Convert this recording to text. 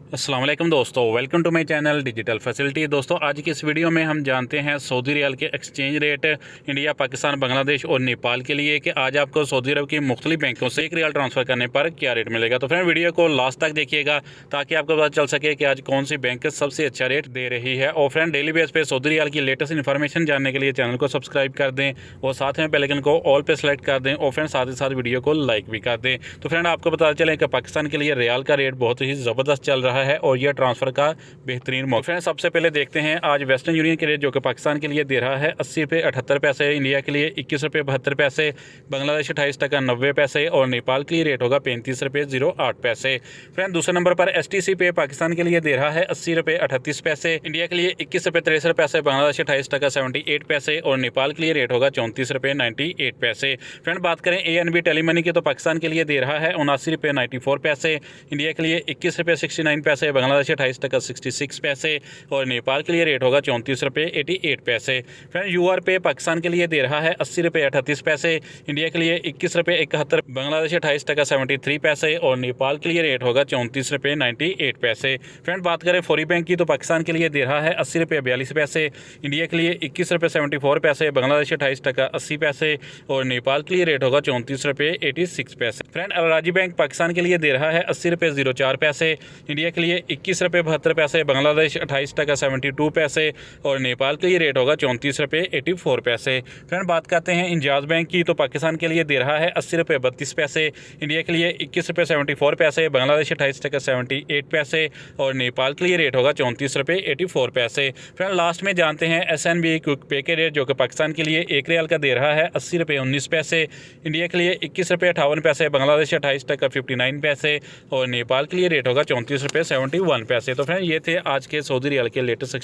अस्सलाम वालेकुम दोस्तों, welcome to my channel digital facility. दोस्तों आज की इस वीडियो में हम जानते हैं सऊदी रियाल के exchange rate India, Pakistan, Bangladesh और नेपाल के लिए कि आज आपको सऊदी अरब की मुख्तलिफ बैंकों से एक रियाल ट्रांसफ़र करने पर क्या रेट मिलेगा। तो फ्रेंड वीडियो को लास्ट तक देखिएगा ताकि आपको पता चल सके कि आज कौन सी बैंक सबसे अच्छा रेट दे रही है। और फ्रेंड डेली बेस पे सऊदी रियाल की लेटेस्ट इन्फॉर्मेशन जानने के लिए चैनल को सब्सक्राइब कर दें और साथ में बेल आइकन को ऑल पे सेलेक्ट कर दें और फ्रेंड साथ ही साथ वीडियो को लाइक भी कर दें। तो फ्रेंड आपको पता चले कि पाकिस्तान के लिए रियाल का रेट बहुत ही ज़बरदस्त चल रहा है और यह ट्रांसफ़र का बेहतरीन मौका। फ्रेंड सबसे पहले देखते हैं आज वेस्टर्न यूनियन के रेट जो कि पाकिस्तान के लिए दे रहा है 80 रुपये 78 पैसे, इंडिया के लिए 21 रुपये 72 पैसे, बांग्लादेश 28 टका 90 पैसे और नेपाल के लिए रेट होगा 35 रुपये 08 पैसे। फ्रेंड दूसरे नंबर पर STC पे पाकिस्तान के लिए दे रहा है 80 रुपये 38 पैसे, इंडिया के लिए 21 रुपये 63 पैसे, बांग्लादेश 28 टका 78 पैसे और नेपाल के लिए रेट होगा 34 रुपये 98 पैसे। फ्रेंड बात करें ANB टेलीमनी की तो पाकिस्तान के लिए दे रहा है 79 रुपये 94 पैसे, इंडिया के लिए 21 रुपये 69 पैसे, बांग्लादेश 28 टका 66 पैसे और नेपाल के लिए रेट होगा 34 रुपये 88 पैसे। फ्रेंड UR पे पाकिस्तान के लिए दे रहा है 80 रुपये 38 पैसे, इंडिया के लिए 21 रुपये 71, बांग्लादेश 28 टका 73 पैसे और नेपाल के लिए रेट होगा 34 रुपये 98 पैसे। फ्रेंड बात करें फौरी बैंक की तो पाकिस्तान के लिए दे रहा है 80 रुपये 42 पैसे, इंडिया के लिए 21 रुपये 74 पैसे, बांग्लादेश 28 टका 80 पैसे और नेपाल के लिए रेट होगा 34 रुपये 86 पैसे। फ्रेंड अलराजी बैंक पाकिस्तान के लिए दे रहा है 80 रुपये 04 पैसे, इंडिया के लिए 21 रुपये 72 पैसे, बांग्लादेश 28 टका 72 पैसे और नेपाल के लिए रेट होगा 34 रुपये 84 पैसे। फ्रेंड बात करते हैं इंजाज बैंक की तो पाकिस्तान के लिए दे रहा है 80 रुपये 32 पैसे, इंडिया के लिए 21 रुपये 74 पैसे, बांग्लादेश 28 टका 78 पैसे और नेपाल के लिए रेट होगा 34 रुपये 84 पैसे। फ्रेंड लास्ट में जानते हैं SNB क्विक पे के रेट जो कि पाकिस्तान के लिए एक रियाल का दे रहा है 80 रुपये 19 पैसे, इंडिया के लिए 21 रुपये 58 पैसे, बांग्लादेश 28 टका 59 पैसे और नेपाल के लिए रेट होगा 34 रुपये 71 पैसे। तो फ्रेंड ये थे आज के सऊदी रियाल के लेटेस्ट